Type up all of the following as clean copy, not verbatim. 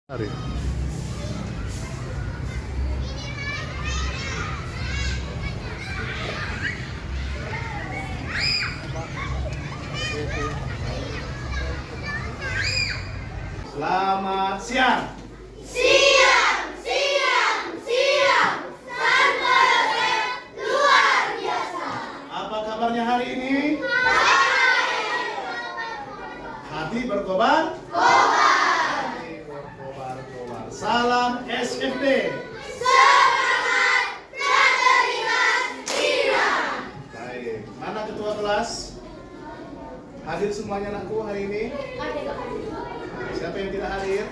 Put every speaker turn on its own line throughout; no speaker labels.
Hari. Selamat siang.
Siang, siang, siang. Tanpa Yosef luar biasa.
Apa kabarnya hari ini? Hati berkobar? Hati berkobar-kobar. Salam SFD.
Semangat fraternitas Ira.
Baik. Mana ketua kelas? Hadir semuanya anakku hari ini? Siapa yang tidak hadir?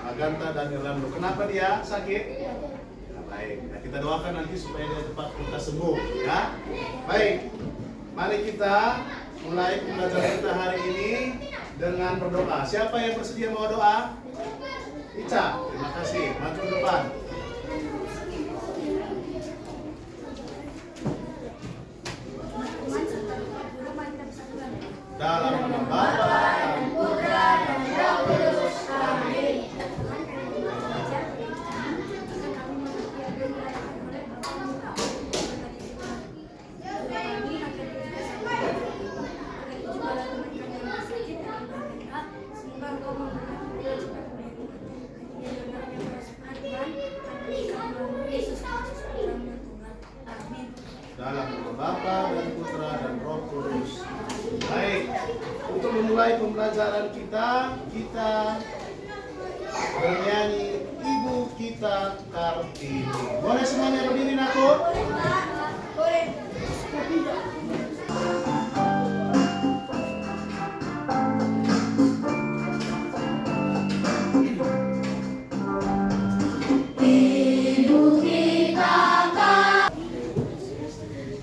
Aganta dan Irlando. Kenapa dia sakit? Nah, baik. Nah, kita doakan nanti supaya dia cepat kita sembuh, ya. Baik. Mari kita mulai pembelajaran kita hari ini dengan berdoa. Siapa yang bersedia mau doa? Ica, terima kasih. Maju ke depan. Dalam nama Bapa dan
Putra dan Roh Kudus. Amin.
dalam nama Bapa dan Putra dan Roh Kudus. Baik, untuk memulai pembelajaran kita bernyanyi Ibu Kita Kartini. Boleh semuanya berdiri, Naku?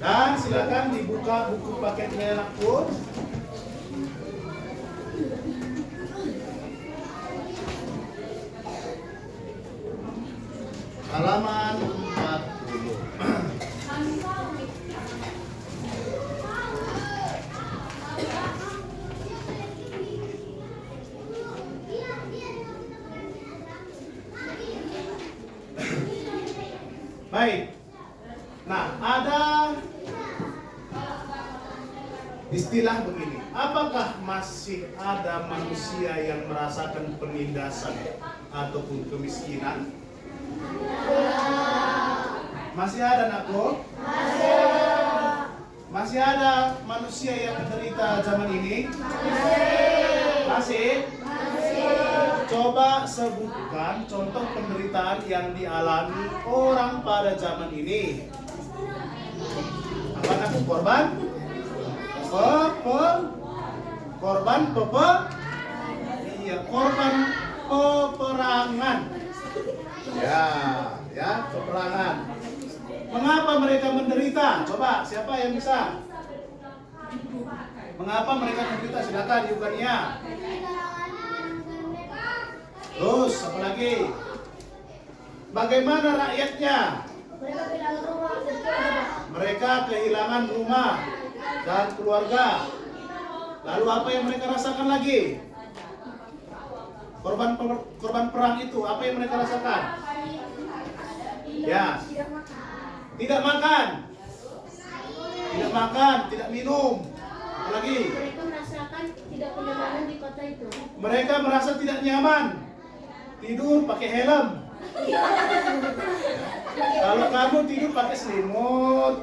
Dan silakan dibuka buku paketnya, Naku. Halaman 40. Baik. Nah, ada istilah begini. Apakah masih ada manusia yang merasakan penindasan ataupun kemiskinan? Masih ada, Nakku? Masih ada manusia yang menderita zaman ini? Masih? Coba sebutkan contoh penderitaan yang dialami orang pada zaman ini. Apa, Nakku? Korban? Korban iya, korban peperangan. Ya, peperangan. Mengapa mereka menderita? Coba, siapa yang bisa? Mengapa mereka menderita? Silakan, Yugania. Terus, apa lagi? Bagaimana rakyatnya? Mereka kehilangan rumah dan keluarga. Lalu apa yang mereka rasakan lagi? Korban perang itu apa yang mereka rasakan? Ya, tidak makan, tidak minum. Apalagi?
Mereka merasakan tidak kenyamanan di kota itu.
Mereka merasa tidak nyaman. Tidur pakai helm. Kalau kamu tidur pakai selimut,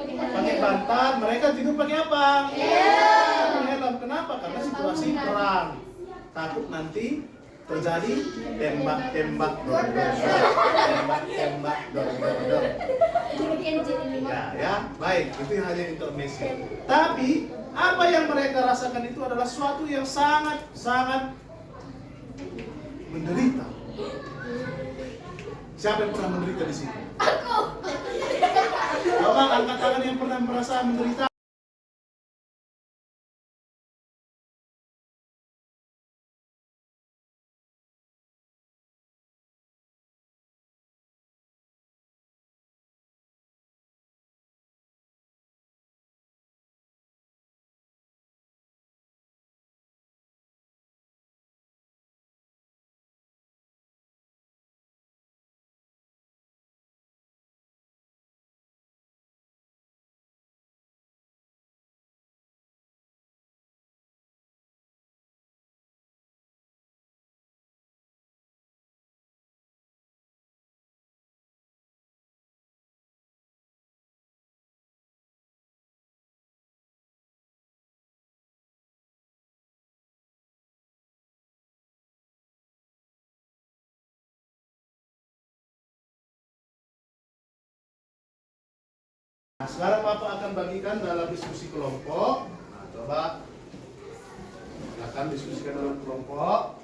pakai bantal, mereka tidur pakai apa? Helm. Kenapa? Karena situasi perang. Takut nanti terjadi tembak-tembak dor. Ya, baik. Itu hanya informasi. Tapi apa yang mereka rasakan itu adalah suatu yang sangat menderita. Siapa yang pernah menderita di sini?
Aku.
Coba angkat tangan yang pernah merasa menderita. Nah, sekarang Bapak akan bagikan dalam diskusi kelompok. Nah, coba silakan diskusikan dalam kelompok.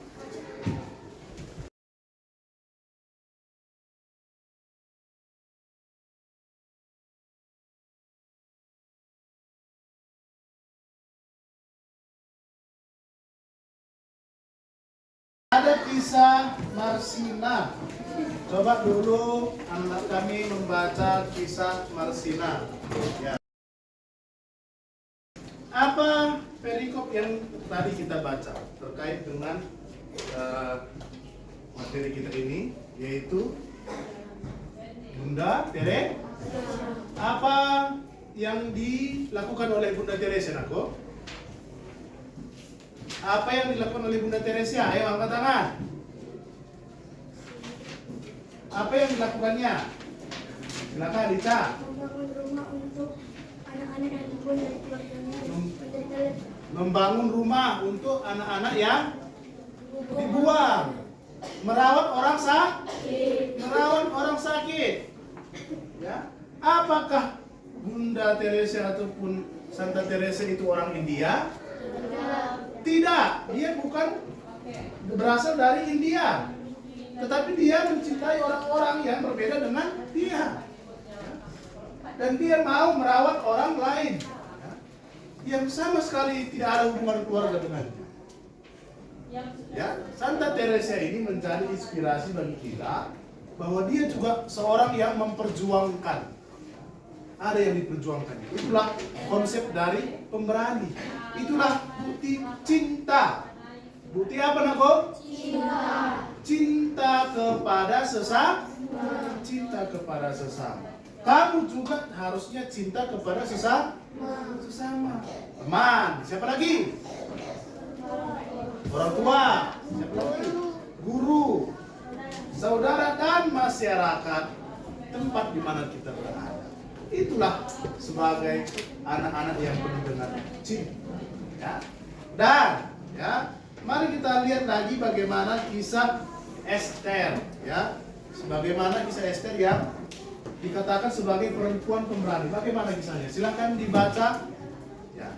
Ada kisah Marsina. Coba dulu anak kami membaca kisah Marsina. Ya. Apa perikop yang tadi kita baca terkait dengan materi kita ini, yaitu Bunda Teresa? Apa yang dilakukan oleh Bunda Teresa, Nako? Apa yang dilakukan oleh Bunda Teresa? Ayo angkat tangan. Apa yang dilakukannya? Silakan Dita.
Membangun rumah untuk anak-anak yang dibuang dari keluarganya.
Membangun rumah untuk anak-anak yang dibuang. Merawat orang sakit. Merawat orang sakit. Ya. Apakah Bunda Teresa ataupun Santa Teresa itu orang India? Tidak, dia bukan berasal dari India, tetapi dia mencintai orang-orang yang berbeda dengan dia, dan dia mau merawat orang lain yang sama sekali tidak ada hubungan keluarga dengannya. Ya, Santa Teresa ini menjadi inspirasi bagi kita bahwa dia juga seorang yang memperjuangkan. Ada yang diperjuangkan. Itulah konsep dari pemberani. Itulah bukti cinta. Bukti apa, Nako?
Cinta.
Cinta kepada sesama. Cinta kepada sesama. Kamu juga harusnya cinta kepada sesama. Teman. Siapa lagi? Orang tua. Siapa lagi? Guru. Saudara dan masyarakat. Tempat di mana kita berada. Itulah sebagai anak-anak yang penuh dengan cinta. Ya. Dan ya, mari kita lihat lagi bagaimana kisah Esther, ya. Sebagaimana kisah Esther yang dikatakan sebagai perempuan pemberani. Bagaimana kisahnya? Silakan dibaca. Ya.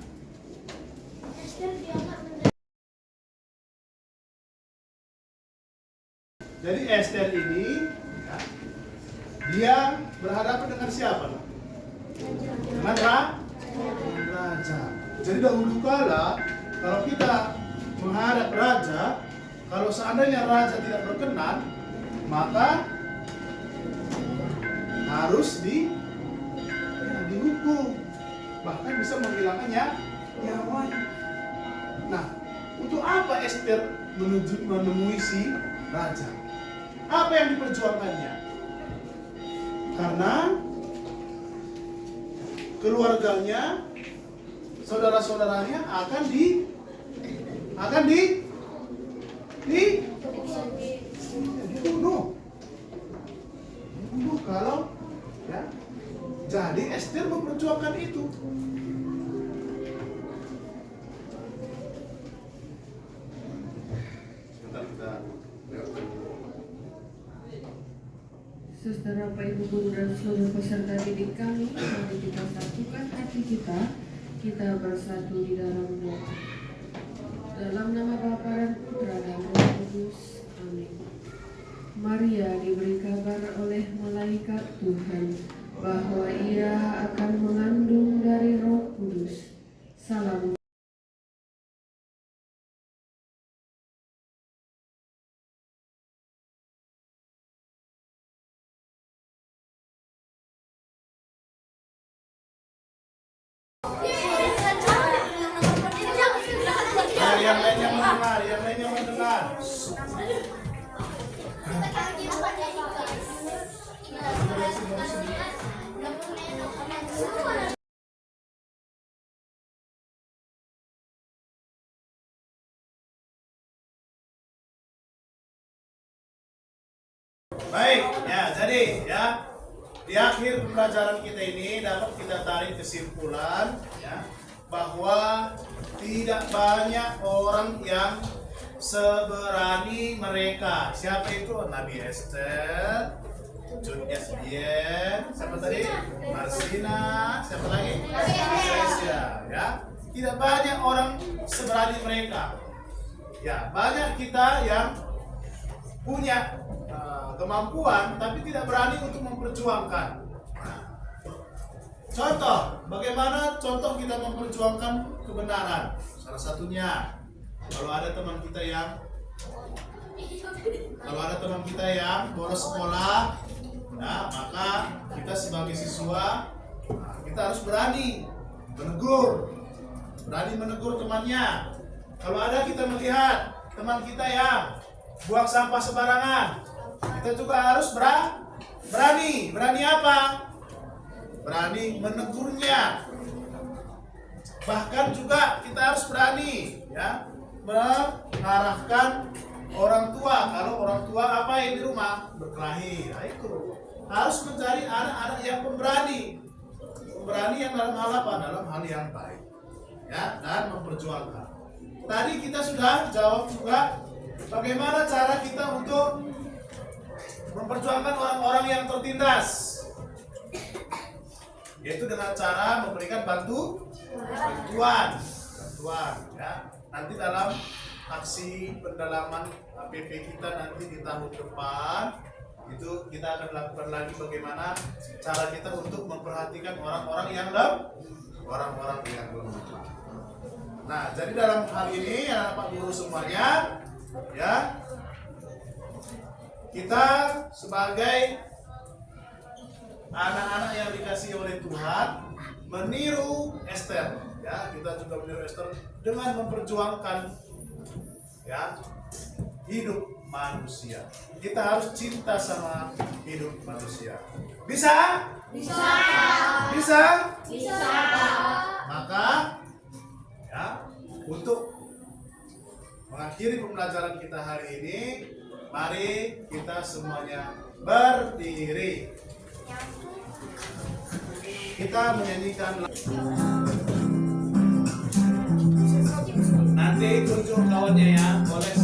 Jadi Esther ini, ya, dia berhadapan dengan siapa? Dengan raja. Jadi dahulu kala kalau kita menghadap raja, kalau seandainya raja tidak berkenan, maka harus dihukum, bahkan bisa menghilangkannya nyawanya. Nah, untuk apa Esther menemui si raja? Apa yang diperjuangkannya? Karena keluarganya, saudara-saudaranya akan dibunuh. Dibunuh kalau ya. Jadi Esther memperjuangkan itu. Sebentar kita
Saudara, Bapak, Ibu, Guru, dan seluruh peserta didik kami, mari kita satukan hati kita bersatu di dalam doa. Dalam nama Bapa dan Putra dan Roh Kudus, amin. Maria diberi kabar oleh malaikat Tuhan bahwa ia akan mengandung dari Roh Kudus. Salam.
yang lainnya mendengar. Baik, ya jadi ya di akhir pembelajaran kita ini dapat kita tarik kesimpulan ya bahwa tidak banyak orang yang seberani mereka. Siapa itu? Nabi Esther, Cutnya Dian, siapa tadi? Marsina, siapa lagi? Malaysia, ya. Tidak banyak orang seberani mereka. Ya, banyak kita yang punya kemampuan tapi tidak berani untuk memperjuangkan. Contoh, bagaimana contoh kita memperjuangkan kebenaran? Salah satunya, kalau ada teman kita yang bolos sekolah, nah, maka kita sebagai siswa, kita harus berani menegur temannya. Kalau ada kita melihat teman kita yang buang sampah sembarangan, kita juga harus berani apa? Berani menegurnya. Bahkan juga kita harus berani ya mengarahkan orang tua. Kalau orang tua apa yang di rumah berkelahi, nah itu harus mencari anak-anak yang pemberani yang dalam hal apa? Dalam hal yang baik, ya, dan memperjuangkan. Tadi kita sudah jawab juga bagaimana cara kita untuk memperjuangkan orang-orang yang tertindas, yaitu dengan cara memberikan bantuan, ya. Nanti dalam aksi pendalaman APP kita nanti di tahun depan itu kita akan lakukan lagi bagaimana cara kita untuk memperhatikan orang-orang yang lemah. Nah, jadi dalam hal ini anak Pak Guru semuanya, ya, kita sebagai anak-anak yang dikasihi oleh Tuhan meniru Esther, ya, kita juga meniru Esther dengan memperjuangkan, ya, hidup manusia. Kita harus cinta sama hidup manusia. Bisa? Bisa? Maka, ya, untuk mengakhiri pembelajaran kita hari ini, mari kita semuanya berdiri. Kita menyanyikan nanti tunjuk kawannya ya, boleh